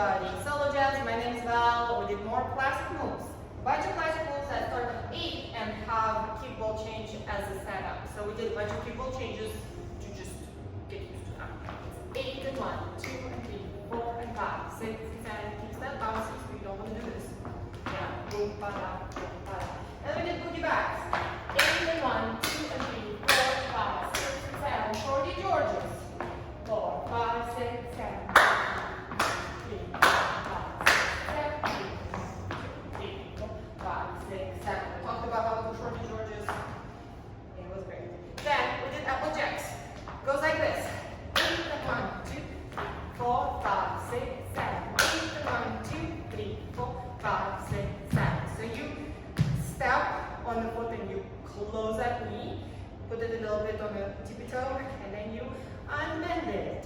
everybody. Solo Jazz, my name is Val. We did more classic moves. A bunch of classic moves that start with 8 and have kickball change as a setup. So we did a bunch of kickball changes to just get used to them. It's 8 and 1, 2 and 3, 4 and 5, 6 and 7, keep step bounces. We don't want to do this. Yeah, boom, ba-da, boom, ba-da. And we did boogie backs. 8 and 1, 2 and 3, 4, 5, 6 and 7, 40 Georges. 4, 5, 6, 7. 3, 5, 6, 7. 3, 4, 5, 6, 7. We talked about how to do shorty Georges. It was great. Then we did apple jacks. Goes like this. 8 and 1, 2, 3, 4, 5, 6, 7. 8 and 1, 2, 3, 4, 5, 6, 7. So you step on the foot and you close that knee. Put it a little bit on the tippy toe, and then you unbend it.